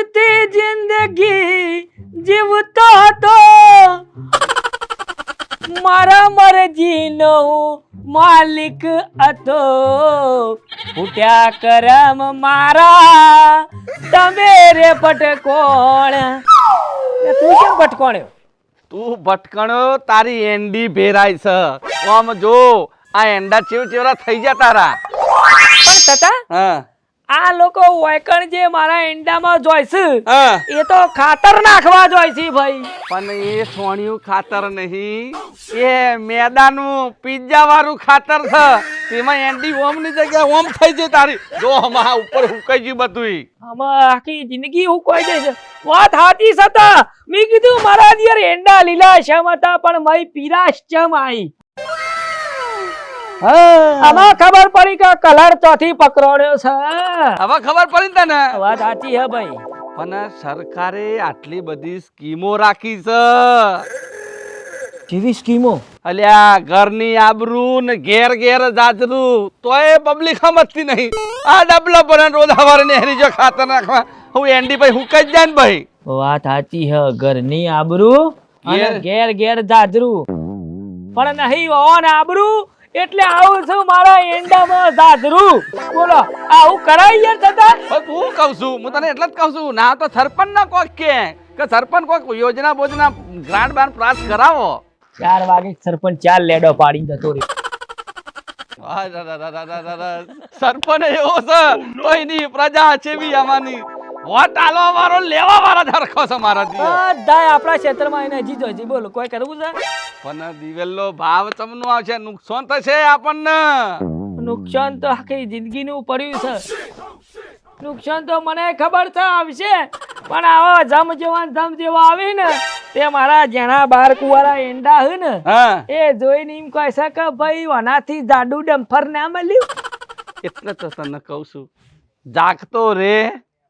મોજથી જિંદગી જીવતો હતો, મારા મરજીનો માલિક હતો. ફૂટ્યા કરમ મારા તમે રે ભટકોણ. તું કેમ ભટકોણ્યો? તું ભટકણો તારી એંડી ભેરાય છે. આમ જો આ એંડા ચેવરા થઈ ગયા તારા. પણ તતા હા આ લોકો વૈકણ જે મારા એંડામાં જોઈશે હા એ તો ખાતર નાખવા જોઈશે ભાઈ. પણ એ સોણિયું ખાતર નહીં, એ મેદાનું પિઝા વાળું ખાતર છે. તેમાં એંડી ઓમ ની જગ્યાએ ઓમ થઈ જાય તારી. જો હમણાં ઉપર હુકાઈ ગયું બધું. આમાં આખી જિંદગી હું કોઈ દે છે. વાત હાથી સતા. મેં કીધું મારા દિયર એંડા લીલા શમ હતા પણ મય પીરાશ ચમ આઈ. આમાં ખબર પડી કે કલર ચોથી પકડ્યો છે. હવે ખબર પડી તને? વાત સાચી હે ભાઈ. પણ સરકારે આટલી બધી સ્કીમો રાખી છે. જેવી સ્કીમો અલ્યા ઘરની આબરૂ ને ઘેર ઘેર જાજરું તોય પબ્લિક સમજતી નહીં. આ ડબલા પર રોજ સવારે નેહરી જો ખાતર નાખવા હું એન્ડી ભાઈ હુકાઈ જ જાય ને ભાઈ. વાત સાચી હે. ઘરની આબરૂ અને ઘેર ઘેર જાજરું પણ નહીં ઓન આબરૂ એટલે આવું છું મારા એંડામાં જાજરું. બોલો આવું કરાય યાર થતા. પણ હું કહું છું, હું તને એટલે જ કહું છું ના તો સરપંચ ના કોક કે સરપંચ કોક યોજના બોજના ગ્રાન્ટ બાન પ્રાપ્ત કરાવો. 4 વાગે સરપંચ 4 લેડો પાડી જતો રે. સરપંચ એવો છે તો એની પ્રજા છે બી આમાંની વોટ આલવા વાળો લેવા વાળા ધરખો છે મારાથી. બધાય આપણા ક્ષેત્રમાં એને જીતો છે. બોલો કોઈ કરવું છે? પણ દિવેલનો ભાવ ચમનો આવશે, નુકસાન થશે આપણને. નુકસાન તો આખી જિંદગીનું પડ્યું છે. નુકસાન તો મને ખબર છે આવશે, પણ આવો જમ જેવા આવી ને તે મારા જેણા બાર કુવારા એંડા હે ને એ જોઈને એમ કહે છે કે ભાઈ વનાથી જાડુ ડમ્ફર ના મળ્યું. એટલે તો તને કહું છું જાગતો રે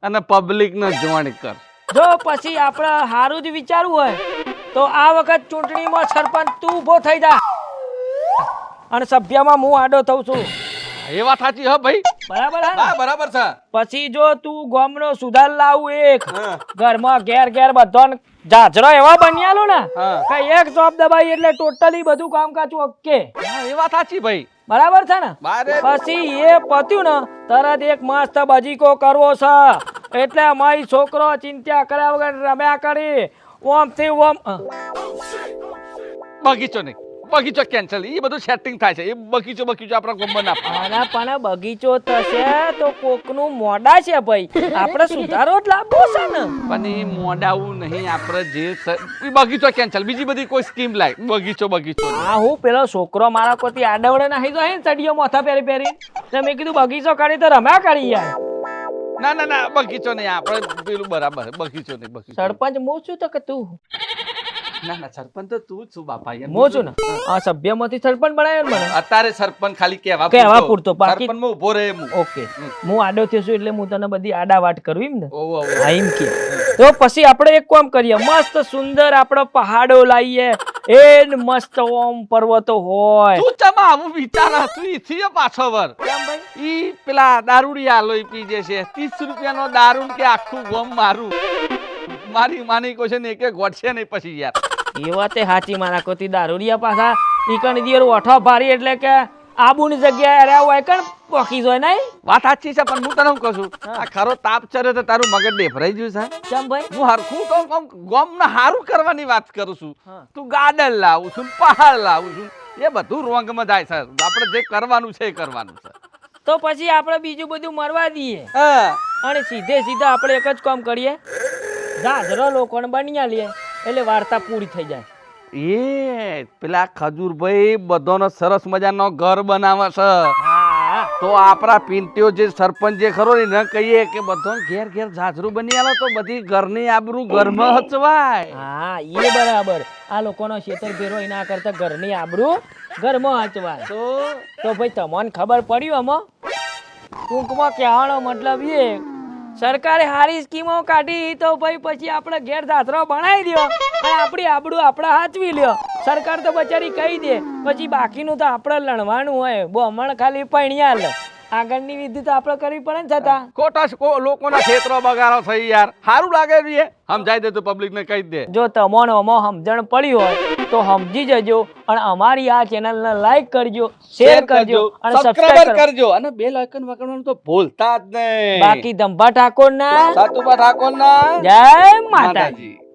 અને પબ્લિક ને જોણ કર. જો પછી આપણે સારું જ વિચારવું હોય તો આ વખત ચૂંટણીમાં સરપંચ તું ઉભો થઈ જા અને સભ્યમાં હું આડો થઉં છું. એ વાત સાચી હે ભાઈ. બરાબર હે? હા બરાબર છે. પછી જો તું ગામનો સુધાર લાવું એક ઘરમાં ઘેર ઘેર બધાને જાજરો એવા બન્યાલો ને કે એક ચોપ દબાઈ એટલે ટોટલી બધું કામકાજ ઓકે. એ વાત સાચી ભાઈ. બરાબર છે ને? પછી એ પત્યું ને તરત એક મસ્ત બજીકો કરવો છે એટલે મારી છોકરો ચિંતા કર્યા વગર રમ્યા કરી ઓમ થી ઓમ. બગીચો નહીં, બગીચો કેન્સલ. એ બધું સેટિંગ થાય છે. એ બગીચો આપણા ગોમમાં ના આના પણ બગીચો થશે તો કોકનું મોડા છે ભાઈ. આપણે સુધારો જ લાવવો છે ને. પણ એ મોડાવું નહીં. આપણે જે બગીચો કેન્સલ, બીજી બધી કોઈ સ્કીમ લાય. બગીચો હા હું પેલો છોકરો મારા કોતી આડવડે નાહી તો હે ચડિયો માથા પહેરી તો મેં કીધું બગીચો કરી તો રમ્યા કરી યાર. ના બગીચો નહીં. આપણે પેલું બરાબર બગીચો નહીં. બગીચો સરપંચ હું છું તો કે તું? ના સરપંચ તો તું જ છું બાપા. હું છું ને આ સભ્યમાંથી સરપંચ બનાવ્યો મને. અત્યારે સરપંચ ખાલી કહેવા પૂરતો બાકી સરપંચ માં ઉભો રહે. ઓકે હું આડો થયો છું એટલે હું તને બધી આડા વાટ કરું એમ ને. હા એમ કે તો પછી આપણે એક કામ કરીએ. મસ્ત સુંદર આપણે પહાડો લાવીએ એ મસ્ત ઓમ પર્વતો હોય. તું ચમા આવું વિચાર તું ઈથી પાછો વર. ઈ પેલા દારૂડિયા લોહી પીજે છે 30 રૂપિયાનો દારૂ કે આખું ગોમ મારું. મારી માની કોઈ છે ને એક ગોઠશે નહીં પછી યાર. એ વાતે સાચી. મારા કોતી દારૂડિયા પાછા ઈકણ દિયર ઓઠો ભારી એટલે કે આબુની જગ્યાએ અરે હોય કણ પોકી જોય નહીં. વાત સાચી છે પણ હું તને કહું છું આ ખરો તાપ ચરે તો તારું મગજ ડેફરાઈ ગયું છે. કેમ ભાઈ? હું હરખું તો ગોમને હારું કરવાની વાત કરું છું. તું ગાર્ડન લાવું છું, પહાડ લાવું છું, એ બધું રોંગમાં જાય છે. આપણે જે કરવાનું છે એ કરવાનું છે. તો પછી આપણે બીજું બધું મરવા દઈએ અને સીધા આપણે એક જ કામ કરીએ. જાજરો લોકોને બન્યા લઈએ એટલે વાર્તા પૂરી થઈ જાય. એ પેલા ખજૂરભાઈ બધાનો સરસ મજાનો ઘર બનાવે છે. તો આપણા પિંટીઓ જે સરપંચ જે ખરો ને કહીએ કે બધો ઘેર ઘેર જાજરું બની આલો તો બધી ઘરની આબરૂ ઘરમાં હચવાય. હા એ બરાબર. આ લોકોનો ખેતર ભેરો એના કરતા ઘરની આબરૂ ઘરમાં હચવાય. તો ભાઈ તમને ખબર પડ્યું આમાં ટૂંકમાં કહેવાનો મતલબ એ સરકારે સારી સ્કીમો કાઢી તો ભાઈ પછી આપણે ઘેર જાત્રા બનાવી દો અને આપણી આબરૂ આપણે હાચવી લ્યો. સરકાર તો બચારી કહી દે પછી બાકીનું તો આપણે લણવાનું હોય. બહમણ ખાલી પૈણ્યા લે આગળની વિધિ તો આપણે કરવી પડે ને છતાં ખોટા લોકોના ક્ષેત્રો બગાડો થઈ યાર સારું લાગે છે સમજાઈ દે તો પબ્લિક ને કહી દે જો તમને આમાં સમજણ પડી હોય તો સમજી જજો અને અમારી આ ચેનલને લાઈક કરજો શેર કરજો અને સબસ્ક્રાઇબ કરજો અને બેલ આઇકન વગાડવાનું તો ભૂલતા જ નહીં બાકી ધંભા ઠાકોર ના સાતુબા ઠાકોર ના જય માતાજી.